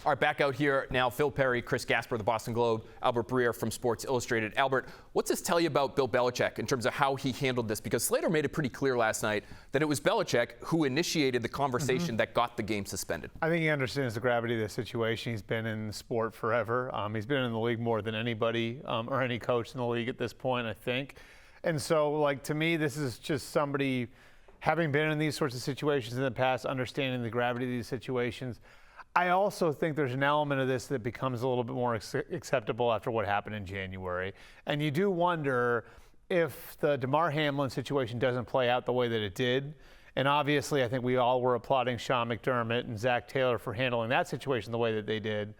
All right, back out here now, Phil Perry, Chris Gasper, the Boston Globe, Albert Breer from Sports Illustrated. Albert, what's this tell you about Bill Belichick in terms of how he handled this? Because Slater made it pretty clear last night that it was Belichick who initiated the conversation that got the game suspended. I think he understands the gravity of the situation. He's been in the sport forever. He's been in the league more than anybody or any coach in the league at this point, I think. And so, like, to me, this is just somebody having been in these sorts of situations in the past, understanding the gravity of these situations. I also think there's an element of this that becomes a little bit more acceptable after what happened in January. And you do wonder if the Damar Hamlin situation doesn't play out the way that it did. And obviously, I think we all were applauding Sean McDermott and Zach Taylor for handling that situation the way that they did.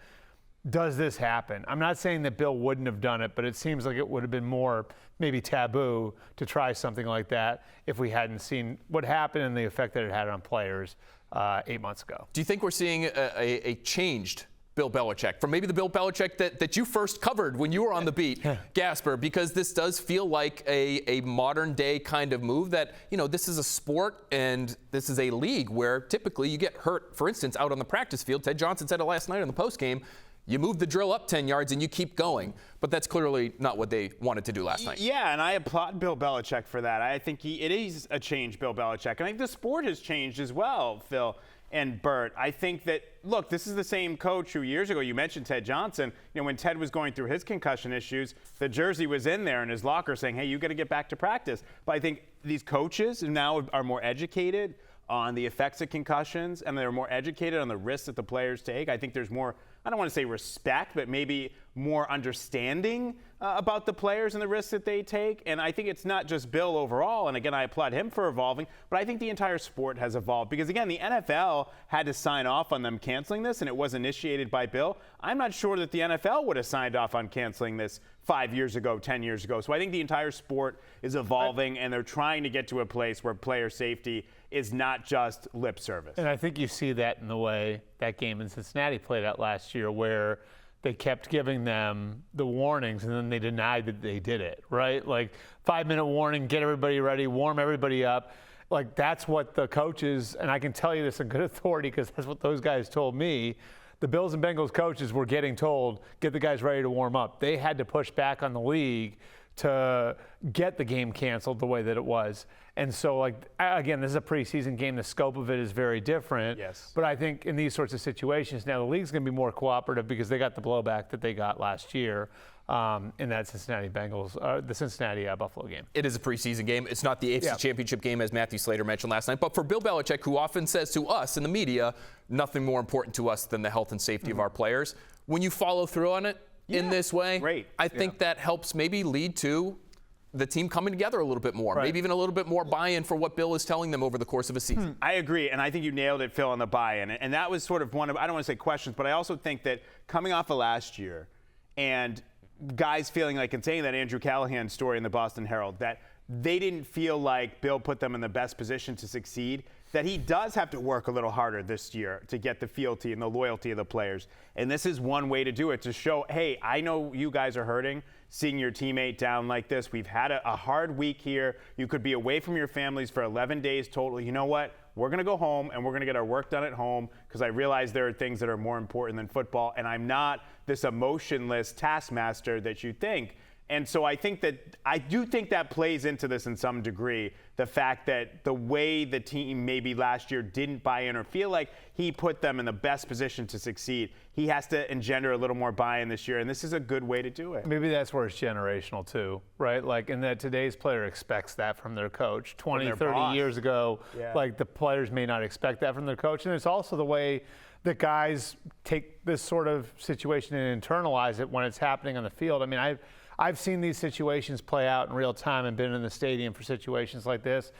Does this happen? I'm not saying that Bill wouldn't have done it, but it seems like it would have been more maybe taboo to try something like that if we hadn't seen what happened and the effect that it had on players 8 months ago. Do you think we're seeing a changed Bill Belichick from maybe the Bill Belichick that you first covered when you were on the beat, Gasper? Because this does feel like a modern day kind of move that, you know, this is a sport and this is a league where typically you get hurt, for instance, out on the practice field. Ted Johnson said it last night on the postgame. You move the drill up 10 yards and you keep going. But that's clearly not what they wanted to do last night. Yeah, and I applaud Bill Belichick for that. I think it is a change, Bill Belichick. And I think the sport has changed as well, Phil and Bert. I think that, look, this is the same coach who years ago, you mentioned Ted Johnson. You know, when Ted was going through his concussion issues, the jersey was in there in his locker saying, hey, you got to get back to practice. But I think these coaches now are more educated on the effects of concussions, and they're more educated on the risks that the players take. I think there's more, I don't want to say respect, but maybe more understanding about the players and the risks that they take. And I think it's not just Bill overall, and again, I applaud him for evolving, but I think the entire sport has evolved. Because again, the NFL had to sign off on them canceling this, and it was initiated by Bill. I'm not sure that the NFL would have signed off on canceling this 5 years ago, 10 years ago. So I think the entire sport is evolving, and they're trying to get to a place where player safety is not just lip service. And I think you see that in the way that game in Cincinnati played out last year, where they kept giving them the warnings and then they denied that they did it, right? Like 5-minute warning, get everybody ready, warm everybody up. Like that's what the coaches, and I can tell you this in good authority because that's what those guys told me. The Bills and Bengals coaches were getting told, get the guys ready to warm up. They had to push back on the league to get the game canceled the way that it was. And so, like, again, this is a preseason game. The scope of it is very different. Yes. But I think in these sorts of situations, now the league's going to be more cooperative because they got the blowback that they got last year in that Cincinnati Buffalo game. It is a preseason game. It's not the AFC Championship game, as Matthew Slater mentioned last night. But for Bill Belichick, who often says to us in the media, nothing more important to us than the health and safety of our players, when you follow through on it in this way, I think that helps maybe lead to the team coming together a little bit more, maybe even a little bit more buy-in for what Bill is telling them over the course of a season. I agree, and I think you nailed it, Phil, on the buy-in. And that was sort of one of, I don't want to say questions, but I also think that coming off of last year and guys feeling like, and saying that Andrew Callahan story in the Boston Herald, that they didn't feel like Bill put them in the best position to succeed, that he does have to work a little harder this year to get the fealty and the loyalty of the players. And this is one way to do it, to show, hey, I know you guys are hurting, seeing your teammate down like this. We've had a hard week here. You could be away from your families for 11 days total. You know what? We're going to go home and we're going to get our work done at home because I realize there are things that are more important than football, and I'm not this emotionless taskmaster that you think. And so I do think that plays into this in some degree, the fact that the way the team maybe last year didn't buy in or feel like he put them in the best position to succeed. He has to engender a little more buy-in this year, and this is a good way to do it. Maybe that's where it's generational too, right? Like, in that today's player expects that from their coach. 20, 30 years ago, like, the players may not expect that from their coach. And it's also the way that guys take this sort of situation and internalize it when it's happening on the field. I mean, I've seen these situations play out in real time and been in the stadium for situations like this.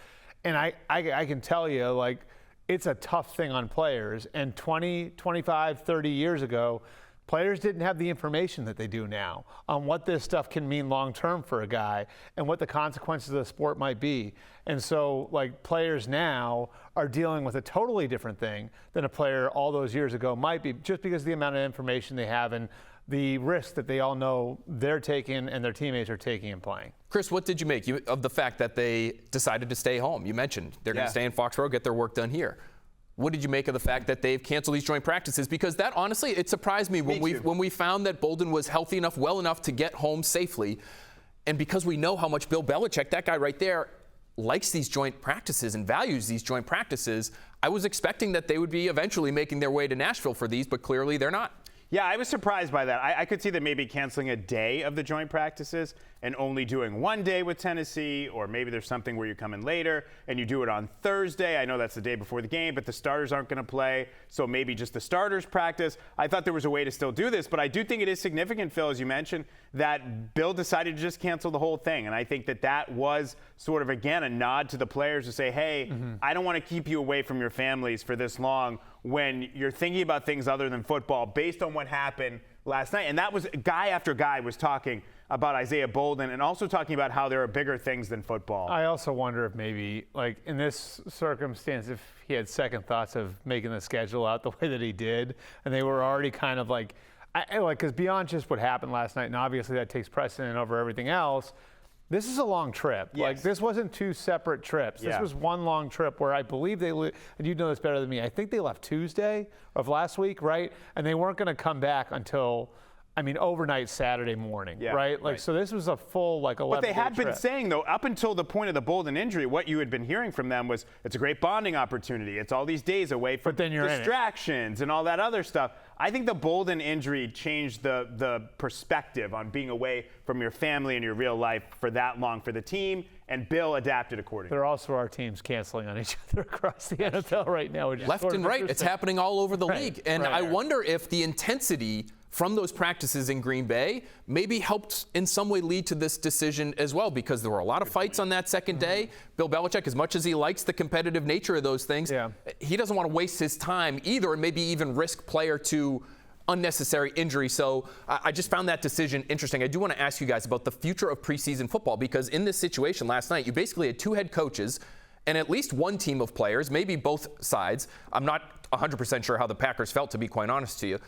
And I can tell you, like, it's a tough thing on players. And 20, 25, 30 years ago, players didn't have the information that they do now on what this stuff can mean long-term for a guy and what the consequences of the sport might be. And so, like, players now are dealing with a totally different thing than a player all those years ago might be, just because of the amount of information they have and the risk that they all know they're taking and their teammates are taking and playing. Chris, what did you make of the fact that they decided to stay home? You mentioned they're going to stay in Foxborough, get their work done here. what did you make of the fact that they've canceled these joint practices? Because that, honestly, it surprised me when we found that Bolden was healthy enough, well enough to get home safely. And because we know how much Bill Belichick, that guy right there, likes these joint practices and values these joint practices, I was expecting that they would be eventually making their way to Nashville for these, but clearly they're not. Yeah, I was surprised by that. I could see them maybe canceling a day of the joint practices and only doing one day with Tennessee, or maybe there's something where you come in later and you do it on Thursday. I know that's the day before the game, but the starters aren't going to play, so maybe just the starters practice. I thought there was a way to still do this, but I do think it is significant, Phil, as you mentioned, that Bill decided to just cancel the whole thing. And I think that that was sort of, again, a nod to the players to say, hey, I don't want to keep you away from your families for this long when you're thinking about things other than football based on what happened last night. And that was guy after guy was talking about Isaiah Bolden and also talking about how there are bigger things than football. I also wonder if maybe, like, in this circumstance, if he had second thoughts of making the schedule out the way that he did, and they were already kind of like, because beyond just what happened last night, and obviously that takes precedent over everything else, this is a long trip. Yes. Like, this wasn't two separate trips. This was one long trip where I believe and you know this better than me, I think they left Tuesday of last week, right? And they weren't going to come back until, overnight Saturday morning, right? Like, so this was a full, 11-day But they had trip. been saying, though, up until the point of the Bolden injury, what you had been hearing from them was it's a great bonding opportunity. It's all these days away from distractions and all that other stuff. I think the Bolden injury changed the perspective on being away from your family and your real life for that long for the team, and Bill adapted accordingly. There also are teams canceling on each other across the NFL right now. Which is left and right, it's happening all over the league. And I wonder if the intensity from those practices in Green Bay maybe helped in some way lead to this decision as well, because there were a lot of fights on that second day. Bill Belichick, as much as he likes the competitive nature of those things, he doesn't want to waste his time either, and maybe even risk player to unnecessary injury. So I just found that decision interesting. I do want to ask you guys about the future of preseason football, because in this situation last night, you basically had two head coaches and at least one team of players, maybe both sides. I'm not 100% sure how the Packers felt, to be quite honest to you.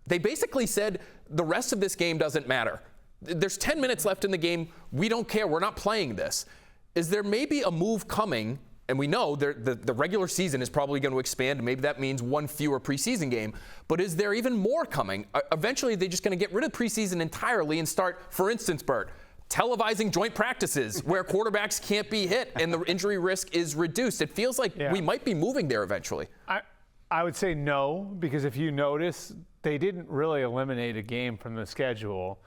They basically said the rest of this game doesn't matter. There's 10 minutes left in the game. We don't care. We're not playing this. Is there maybe a move coming? And we know the regular season is probably going to expand, and maybe that means one fewer preseason game. But is there even more coming? Eventually, they're just going to get rid of preseason entirely and start, for instance, Bert, televising joint practices where quarterbacks can't be hit and the injury risk is reduced. It feels like we might be moving there eventually. I would say no, because if you notice, they didn't really eliminate a game from the schedule.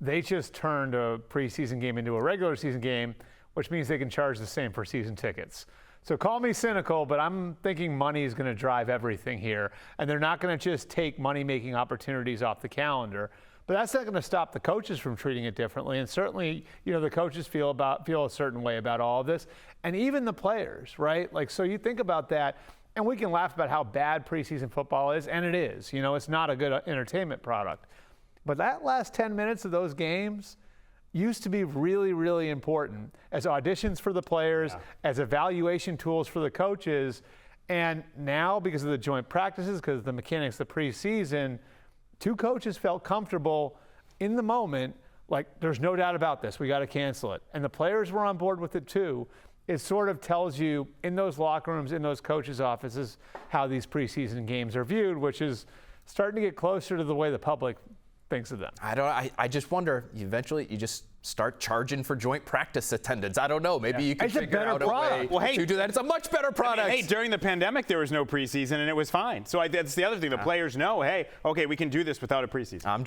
They just turned a preseason game into a regular season game, which means they can charge the same for season tickets. So call me cynical, but I'm thinking money is going to drive everything here, and they're not going to just take money-making opportunities off the calendar. But that's not going to stop the coaches from treating it differently, and certainly, the coaches feel a certain way about all of this, and even the players, right? Like, so you think about that. And we can laugh about how bad preseason football is, and it is. It's not a good entertainment product. But that last 10 minutes of those games used to be really, really important as auditions for the players, as evaluation tools for the coaches. And now, because of the joint practices, because of the mechanics of the preseason, two coaches felt comfortable in the moment, like, there's no doubt about this. We got to cancel it. And the players were on board with it, too. It sort of tells you in those locker rooms, in those coaches' offices, how these preseason games are viewed, which is starting to get closer to the way the public thinks of them. I just wonder, eventually you just start charging for joint practice attendance. I don't know. Maybe you can figure out a way to do that. It's a much better product. Hey, during the pandemic, there was no preseason, and it was fine. So that's the other thing. The players know, hey, okay, we can do this without a preseason.